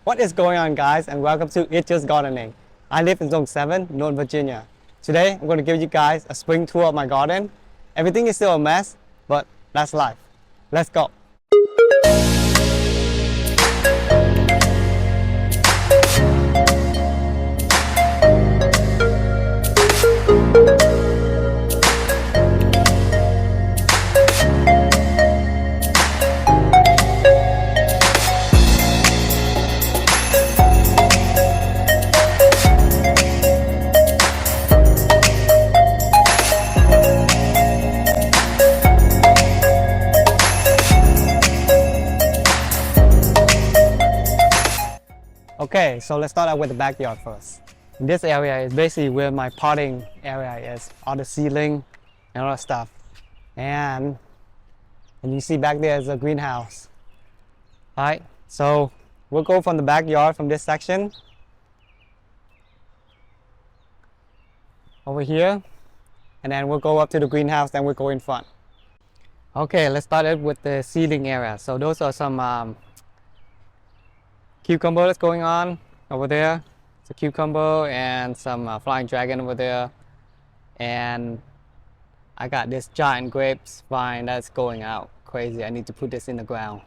What is going on, guys, and welcome to It's Just Gardening. I live in Zone 7, Northern Virginia. Today I'm going to give you guys a spring tour of my garden. Everything is still a mess, but that's life. Let's go. Okay, so let's start out with the backyard first. This area is basically where my potting area is, all the seedling and all that stuff. And you see back there is a greenhouse. Alright, so we'll go from the backyard from this section over here, and then we'll go up to the greenhouse, then we'll go in front. Okay, let's start it with the seedling area. So those are some cucumber that's going on over there. It's a cucumber and some flying dragon over there, and I got this giant grapes vine that's going out crazy. I need to put this in the ground.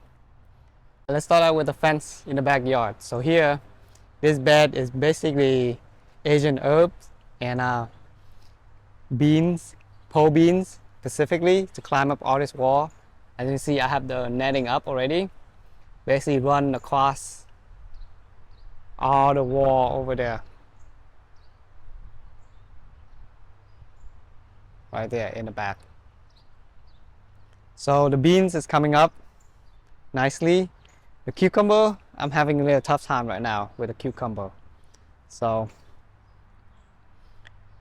Let's start out with the fence in the backyard. So here, this bed is basically Asian herbs and beans, pole beans specifically, to climb up all this wall. As you can see, I have the netting up already, basically run across all the wall over there, right there in the back. So the beans is coming up nicely. The cucumber, I'm having a little tough time right now with the cucumber. So,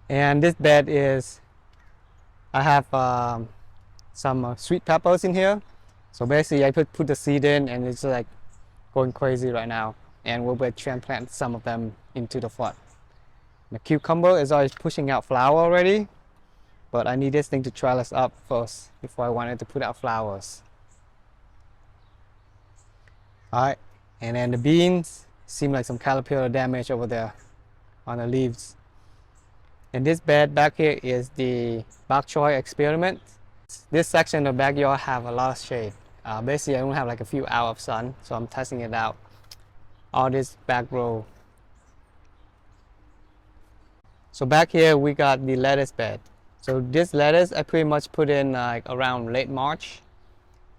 and this bed is, I have some sweet peppers in here. So basically I put the seed in, and it's like going crazy right now. And we'll transplant some of them into the front. The cucumber is always pushing out flower already, but I need this thing to trellis up first before I wanted to put out flowers. Alright, and then the beans seem like some caterpillar damage over there on the leaves. And this bed back here is the bok choy experiment. This section of the backyard have a lot of shade. Basically I only have like a few hours of sun, so I'm testing it out. All this back row. So back here we got the lettuce bed. So this lettuce I pretty much put in like around late March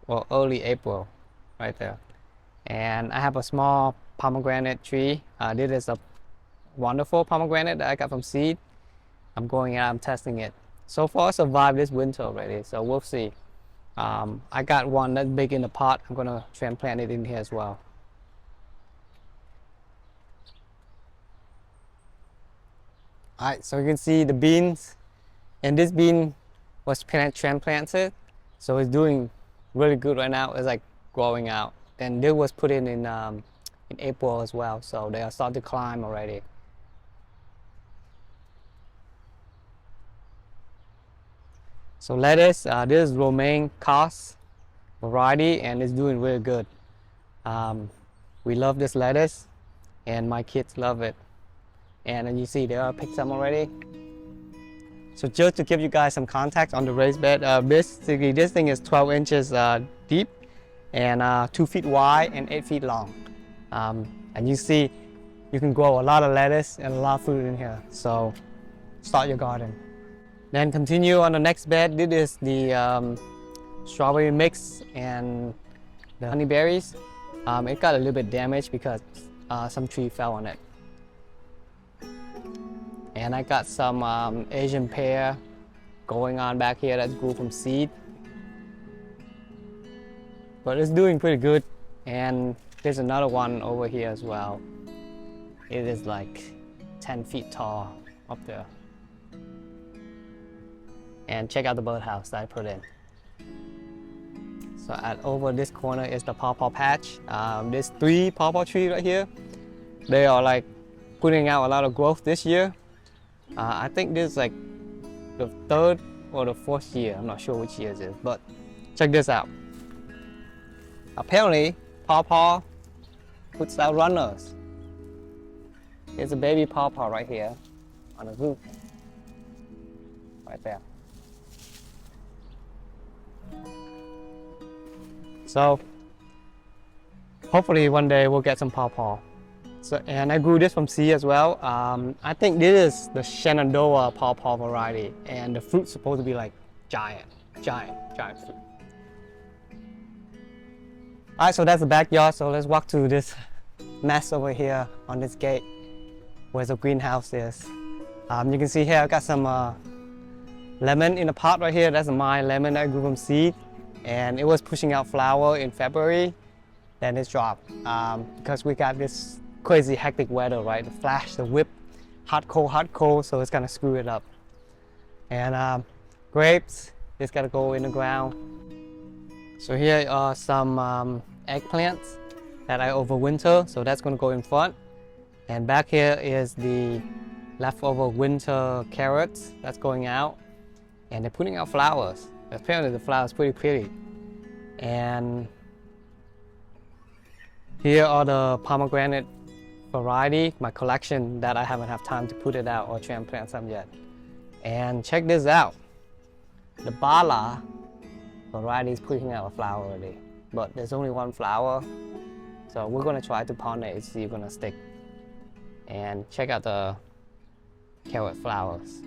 or early April, right there. And I have a small pomegranate tree. This is a wonderful pomegranate that I got from seed. I'm going out, I'm testing it. So far survived this winter already, so we'll see. I got one that's big in the pot. I'm gonna transplant it in here as well. Alright, so you can see the beans, and this bean was transplanted, so it's doing really good right now. It's like growing out. And this was put in April as well, so they are starting to climb already. So lettuce, this is romaine cos variety, and it's doing really good. We love this lettuce, and my kids love it. And you see they are picked some already. So just to give you guys some context on the raised bed, basically this thing is 12 inches deep and 2 feet wide and 8 feet long. And you see you can grow a lot of lettuce and a lot of food in here. So start your garden. Then continue on the next bed. This is the strawberry mix and the honeyberries. It got a little bit damaged because some tree fell on it. And I got some Asian pear going on back here that grew from seed. But it's doing pretty good. And there's another one over here as well. It is like 10 feet tall up there. And check out the birdhouse that I put in. So over this corner is the pawpaw patch. There's 3 pawpaw trees right here. They are like putting out a lot of growth this year. I think this is like the 3rd or the 4th year. I'm not sure which year it is, but check this out. Apparently, pawpaw puts out runners. Here's a baby pawpaw right here on the roof. Right there. So hopefully one day we'll get some pawpaw. So, and I grew this from seed as well. I think this is the Shenandoah pawpaw variety, and the fruit's supposed to be like giant fruit. Alright, so that's the backyard. So let's walk to this mess over here on this gate where the greenhouse is. You can see here I got some lemon in a pot right here. That's my lemon that I grew from seed, and it was pushing out flower in February. Then it's dropped because we got this crazy hectic weather, right? The flash, the whip, hot cold, so it's gonna screw it up. And grapes, it's gotta go in the ground. So here are some eggplants that I overwinter, so that's gonna go in front. And back here is the leftover winter carrots that's going out, and they're putting out flowers. Apparently the flowers pretty pretty. And here are the pomegranate variety, my collection that I haven't had time to put it out or transplant some yet. And check this out. The Bala variety is putting out a flower already, but there's only one flower. So we're gonna try to pollinate and see if it's gonna stick. And check out the carrot flowers.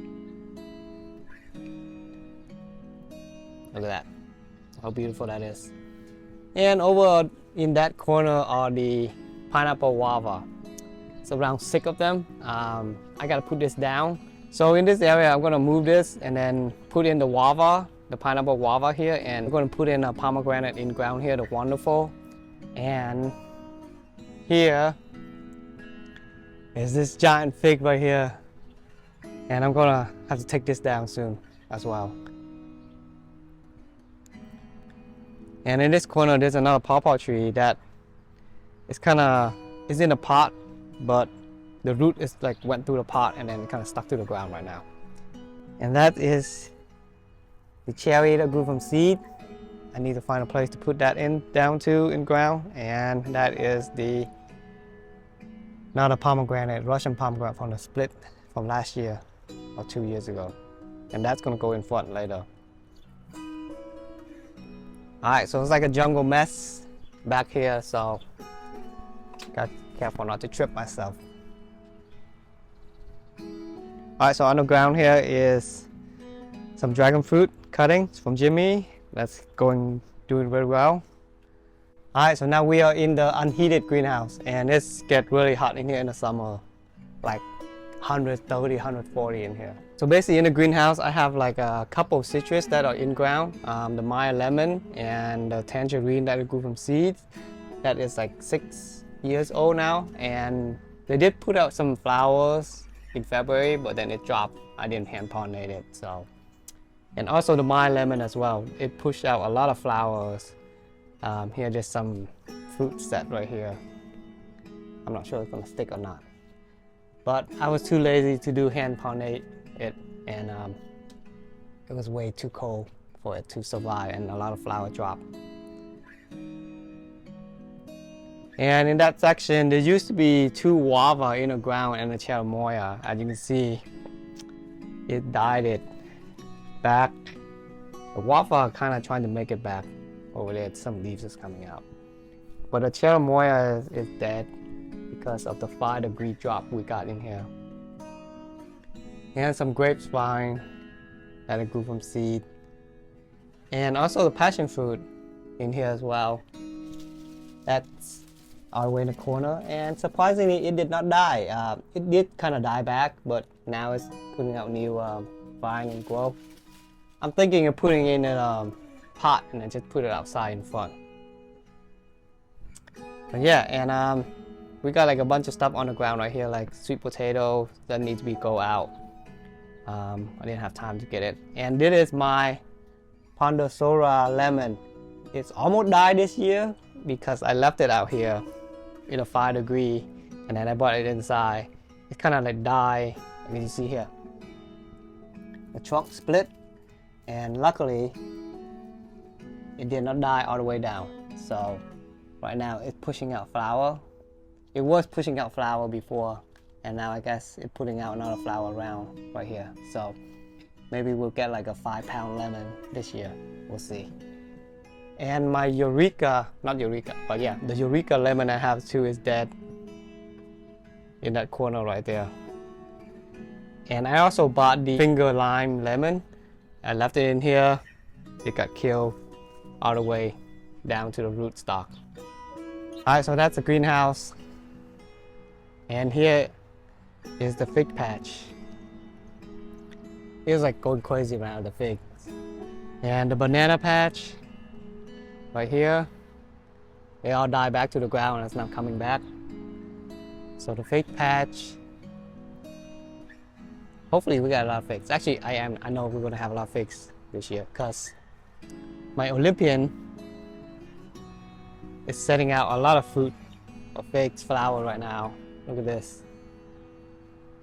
Look at that, how beautiful that is. And over in that corner are the pineapple guava. It's around 6 of them. I gotta put this down. So in this area, I'm gonna move this and then put in the guava, the pineapple guava here, and I'm gonna put in a pomegranate in ground here, the wonderful. And here is this giant fig right here. And I'm gonna have to take this down soon as well. And in this corner, there's another pawpaw tree that is in a pot, but the root is like went through the pot and then kind of stuck to the ground right now. And that is the cherry that grew from seed. I need to find a place to put that down to in ground. And that is another pomegranate, Russian pomegranate from the split from last year or 2 years ago. And that's gonna go in front later. Alright, so it's like a jungle mess back here, so got careful not to trip myself. Alright, so on the ground here is some dragon fruit cuttings from Jimmy. That's doing very well. Alright, so now we are in the unheated greenhouse, and it's get really hot in here in the summer, like 130, 140 in here. So basically in the greenhouse, I have like a couple of citrus that are in ground, the Meyer lemon and the tangerine that I grew from seeds. That is like 6 years old now, and they did put out some flowers in February, but then it dropped. I didn't hand pollinate it, so. And also the Meyer lemon as well. It pushed out a lot of flowers. Here just some fruit set right here. I'm not sure it's gonna stick or not. But I was too lazy to do hand pollinate it, and it was way too cold for it to survive, and a lot of flower dropped. And in that section, there used to be 2 guava in the ground and a cherimoya. As you can see, it died it back. The guava kind of trying to make it back over there. Some leaves is coming out. But the cherimoya is dead because of the 5-degree drop we got in here. And some grapes vine that I grew from seed. And also the passion fruit in here as well. That's all the way in the corner, and surprisingly it did not die. It did kind of die back, but now it's putting out new vine and growth. I'm thinking of putting it in a pot and then just put it outside in front. But yeah, and we got like a bunch of stuff on the ground right here, like sweet potato that needs to be go out. I didn't have time to get it. And this is my Ponderosa lemon. It's almost died this year because I left it out here in a 5-degree, and then I brought it inside. It's kind of like die, and you see here, the trunk split, and luckily it did not die all the way down. So right now it's pushing out flower, It was pushing out flower before, and now I guess it's putting out another flower around right here. So maybe we'll get like a 5-pound lemon this year. We'll see. And my Eureka, not Eureka, but yeah, the Eureka lemon I have too is dead in that corner right there. And I also bought the finger lime lemon. I left it in here. It got killed all the way down to the rootstock. Alright, so that's the greenhouse. And here is the fig patch. It was like going crazy around the figs. And the banana patch right here, they all died back to the ground and it's not coming back. So the fig patch, hopefully we got a lot of figs. Actually, I know we're gonna have a lot of figs this year because my Olympian is setting out a lot of fruit of figs flower right now. Look at this.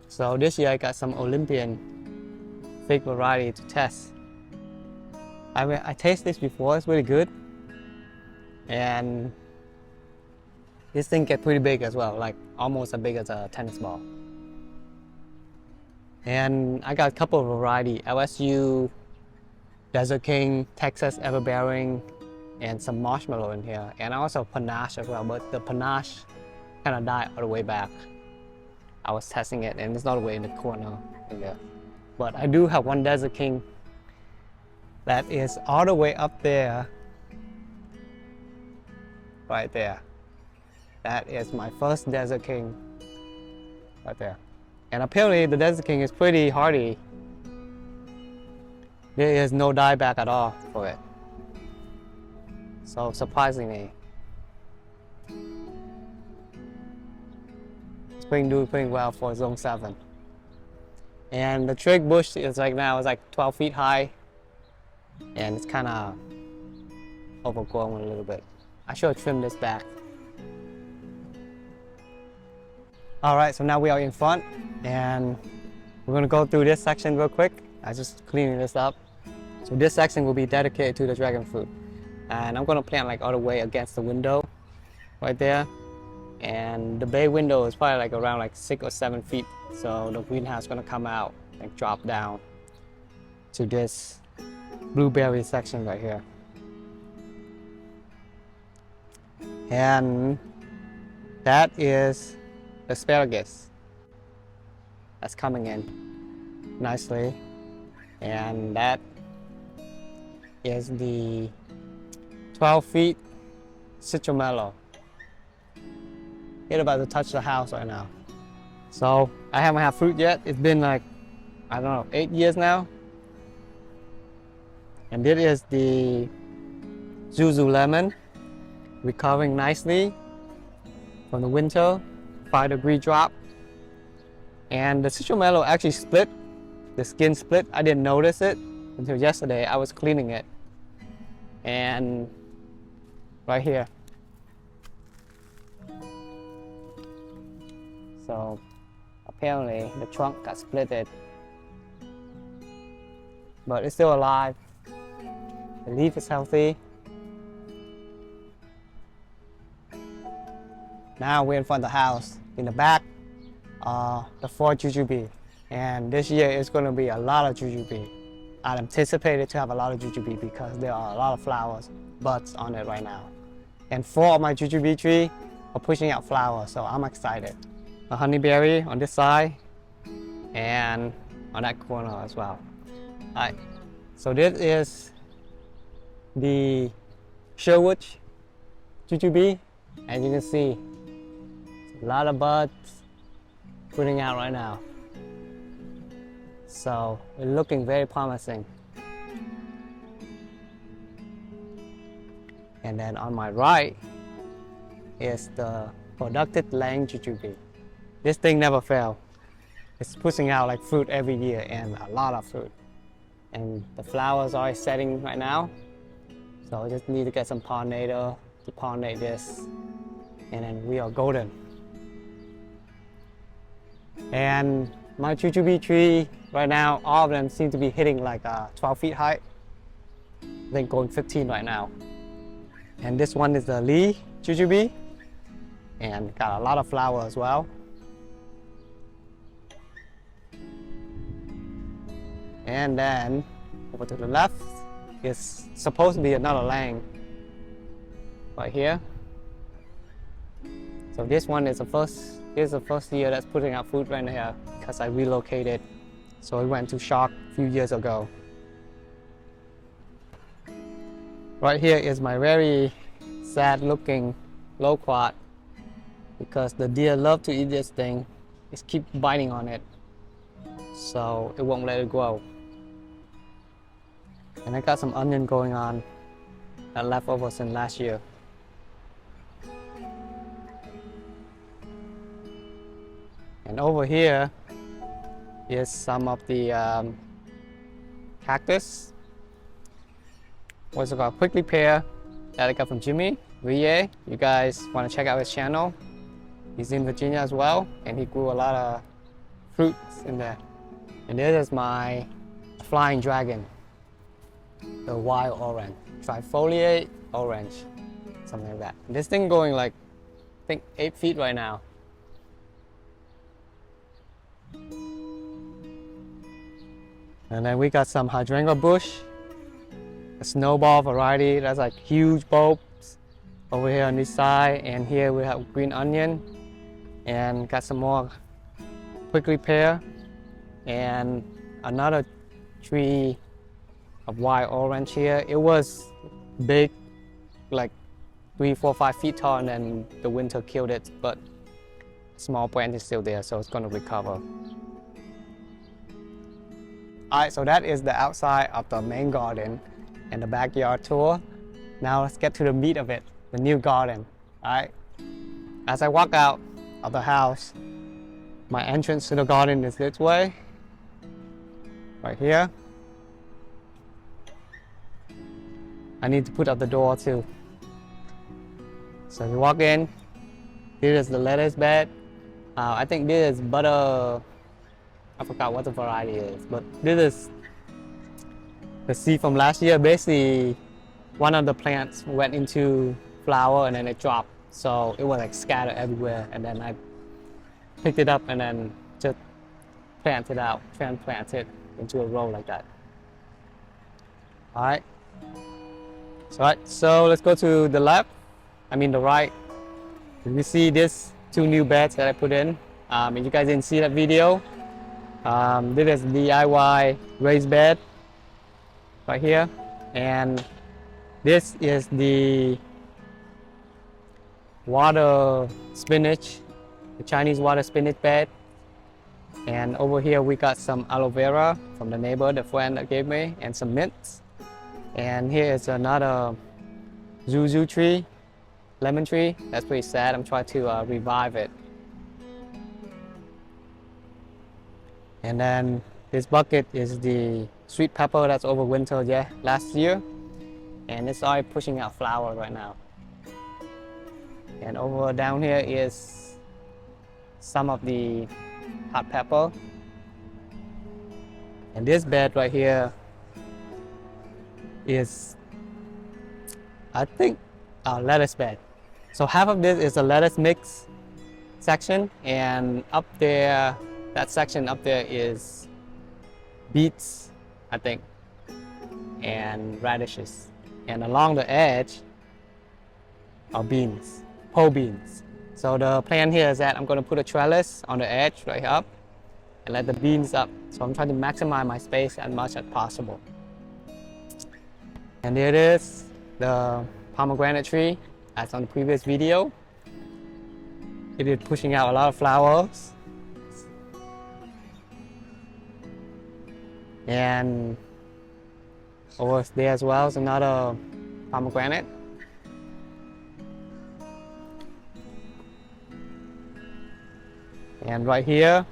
So this year I got some Olympian fig variety to test. I tasted this before, it's really good. And this thing gets pretty big as well, like almost as big as a tennis ball. And I got a couple of variety, LSU, Desert King, Texas Everbearing, and some marshmallow in here. And also panache as well, but the panache kind of died all the way back. I was testing it and it's all the way in the corner in there. But I do have one Desert King that is all the way up there, right there. That is my first Desert King, right there. And apparently the Desert King is pretty hardy. There is no dieback at all for it. So surprisingly, it's doing pretty well for zone 7. And the twig bush is right now is like 12 feet high. And it's kind of overgrown a little bit. I should have trimmed this back. Alright, so now we are in front and we're going to go through this section real quick. I just cleaning this up. So this section will be dedicated to the dragon fruit. And I'm going to plant like all the way against the window right there. And the bay window is probably like around like 6 or 7 feet. So the greenhouse is going to come out and drop down to this blueberry section right here. And that is asparagus that's coming in nicely. And that is the 12 feet citrumelo. It's about to touch the house right now. So I haven't had fruit yet. It's been like, I don't know, 8 years now. And this is the yuzu lemon, recovering nicely from the winter, 5-degree drop. And the citrumelo actually split, the skin split. I didn't notice it until yesterday. I was cleaning it. And right here. So apparently the trunk got splitted, but it's still alive. The leaf is healthy. Now we're in front of the house. In the back, the 4 jujube. And this year it's going to be a lot of jujube. I anticipated to have a lot of jujube because there are a lot of flowers, buds on it right now. And 4 of my jujube tree are pushing out flowers, so I'm excited. A honeyberry on this side and on that corner as well. Alright, so this is the Sherwood jujube, and you can see a lot of buds putting out right now. So it's looking very promising. And then on my right is the productive lang jujube. This thing never fails. It's pushing out like fruit every year and a lot of fruit. And the flowers are setting right now. So I just need to get some pollinator to pollinate this. And then we are golden. And my jujube tree right now, all of them seem to be hitting like 12 feet high. I think going 15 right now. And this one is the Lee jujube. and got a lot of flower as well. And then over to the left is supposed to be another lane right here. So this one is this is the first year that's putting out fruit right here because I relocated. So it went to shock a few years ago. Right here is my very sad looking loquat because the deer love to eat this thing. It keeps biting on it, so it won't let it grow. And I got some onion going on that left over since last year. And over here is some of the cactus. What's it called? Prickly pear that I got from Jimmy Rie. You guys want to check out his channel? He's in Virginia as well, and he grew a lot of fruits in there. And this is my flying dragon, the wild orange, trifoliate orange, something like that. And this thing going like, I think 8 feet right now. And then we got some hydrangea bush, a snowball variety. That's like huge bulbs over here on this side. And here we have green onion, and got some more prickly pear, and another tree of wild orange here. It was big, like 3, 4, 5 feet tall, and then the winter killed it, but small branch is still there, so it's going to recover. Alright, so that is the outside of the main garden and the backyard tour. Now let's get to the meat of it, the new garden. Alright, as I walk out of the house, my entrance to the garden is this way, right here. I need to put up the door too. So you walk in, this is the lettuce bed. I think this is butter, I forgot what the variety is, but this is the seed from last year. Basically, one of the plants went into flower and then it dropped. So it was like scattered everywhere, and then I picked it up and then just planted out, transplant it into a row like that. Alright. So let's go to the left, the right. You see this 2 new beds that I put in. If you guys didn't see that video, this is DIY raised bed right here, and this is the water spinach, the Chinese water spinach bed. And over here we got some aloe vera from the neighbor, the friend that gave me, and some mints. And here is another yuzu tree, lemon tree. That's pretty sad. I'm trying to revive it. And then this bucket is the sweet pepper that's overwintered last year, and it's already pushing out flower right now. And over down here is some of the hot pepper. And this bed right here is, I think, a lettuce bed. So half of this is a lettuce mix section, and up there, that section up there is beets, I think, and radishes. And along the edge are beans, pole beans. So the plan here is that I'm going to put a trellis on the edge right up and let the beans up. So I'm trying to maximize my space as much as possible. And there it is, the pomegranate tree, as on the previous video. It is pushing out a lot of flowers. And over there as well is another pomegranate. And right here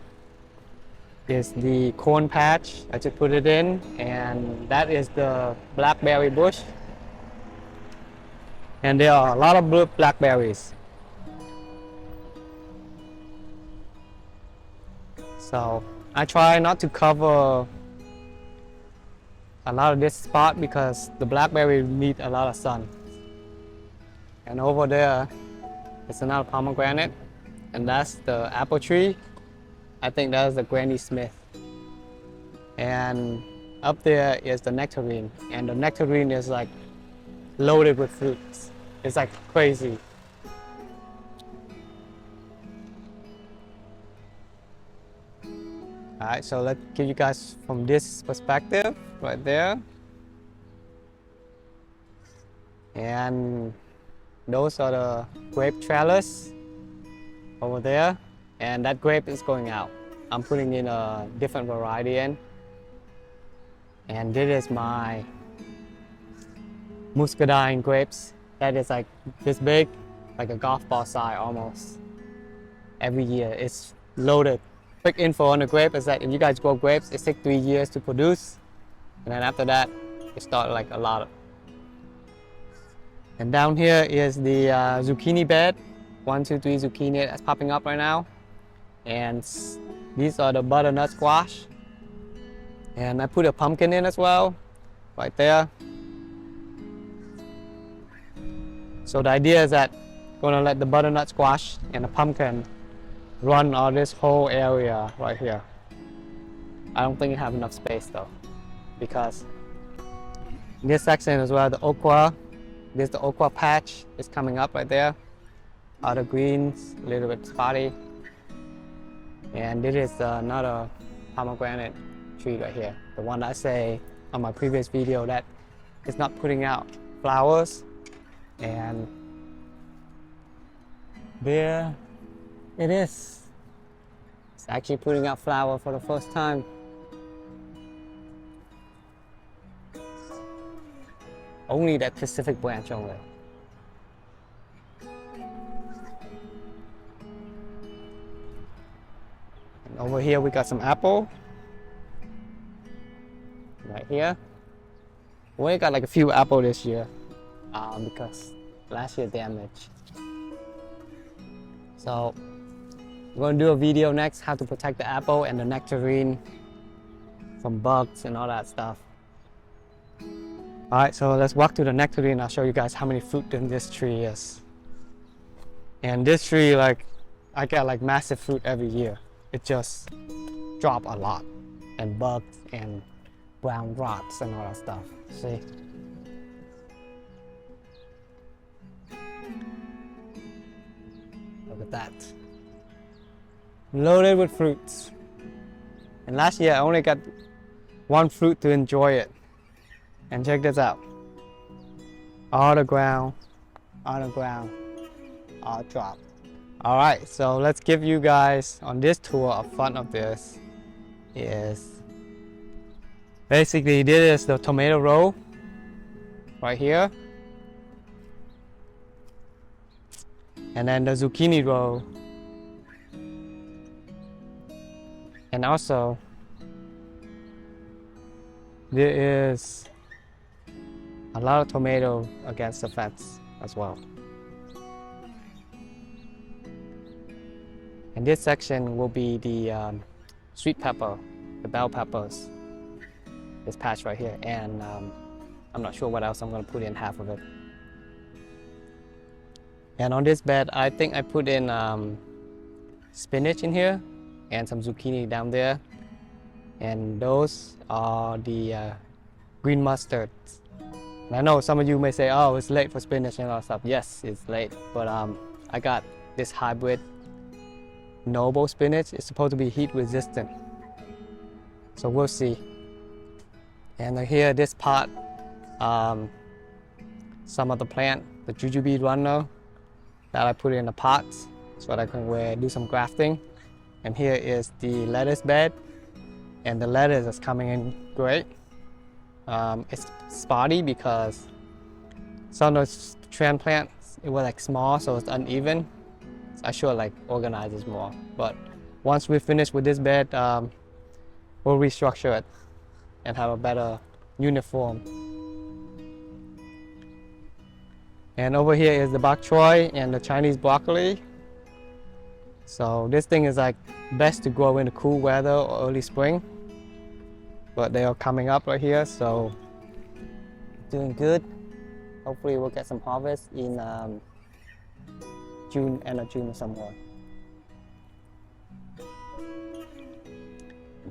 is the corn patch. I just put it in, and that is the blackberry bush. And there are a lot of blue blackberries. So I try not to cover a lot of this spot because the blackberry need a lot of sun. And over there It's another pomegranate, and that's the apple tree. I think that's the Granny Smith. And up there is the nectarine, and the nectarine is like loaded with fruits. It's like crazy. Alright, so let's give you guys from this perspective right there. And those are the grape trellis over there. And that grape is going out. I'm putting in a different variety in. And this is my muscadine grapes. That is like this big, like a golf ball size almost. Every year it's loaded. Quick info on the grape is that if you guys grow grapes, it takes 3 years to produce. And then after that, it starts like a lot of. And down here is the zucchini bed. 1, 2, 3 zucchini that's popping up right now. And these are the butternut squash. And I put a pumpkin in as well, right there. So the idea is that I'm gonna let the butternut squash and the pumpkin run on this whole area right here. I don't think I have enough space though, because this section as well, the okra, there's the okra patch is coming up right there. Other greens, a little bit spotty. And this is another pomegranate tree right here. The one I say on my previous video that is not putting out flowers. And there it is. It's actually putting out flower for the first time. Only that Pacific branch only. And over here we got some apple. Right here. We only got like a few apple this year because last year damaged. So we're gonna do a video next how to protect the apple and the nectarine from bugs and all that stuff. Alright, so let's walk to the nectarine. I'll show you guys how many fruit in this tree is. And this tree, like, I get like massive fruit every year. It just drop a lot. And bugs and brown rots and all that stuff. See? Look at that. Loaded with fruits. And last year I only got one fruit to enjoy it. And check this out. All the ground, all drop. Alright, so let's give you guys on this tour a front of this is basically this is the tomato row right here. And then the zucchini row. And also there is a lot of tomato against the fence as well. And this section will be the sweet pepper, the bell peppers. This patch right here, and I'm not sure what else I'm going to put in half of it. And on this bed, I think I put in spinach in here and some zucchini down there. And those are the green mustards. And I know some of you may say, oh, it's late for spinach and all that stuff. Yes, it's late, but I got this hybrid noble spinach. It's supposed to be heat resistant. So we'll see. And here, this pot, some of the plant, the jujube runner, that I put in the pots so that I can do some grafting. And here is the lettuce bed. And the lettuce is coming in great. It's spotty because some of those transplants, it was like small, so it's uneven. So I should like organize this more. But once we finish with this bed, we'll restructure it and have a better uniform. And over here is the bok choy and the Chinese broccoli. So this thing is like best to grow in the cool weather or early spring. But they are coming up right here, so doing good. Hopefully we'll get some harvest in June, end of June or somewhere.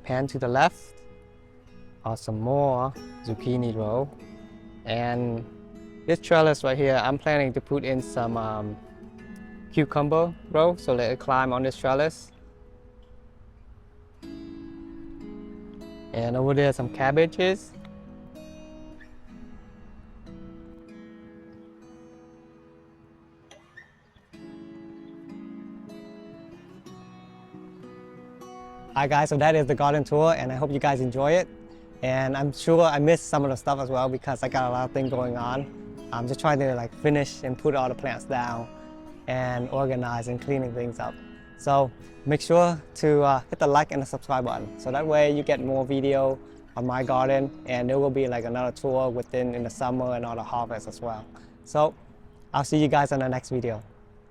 Pan to the left are some more zucchini row, and this trellis right here, I'm planning to put in some cucumber row, so let it climb on this trellis. And over there some cabbages. Hi guys, so that is the garden tour, and I hope you guys enjoy it. And I'm sure I missed some of the stuff as well because I got a lot of things going on. I'm just trying to like finish and put all the plants down and organize and cleaning things up. So make sure to hit the like and the subscribe button, so that way you get more video on my garden, and there will be like another tour in the summer and all the harvest as well. So I'll see you guys in the next video.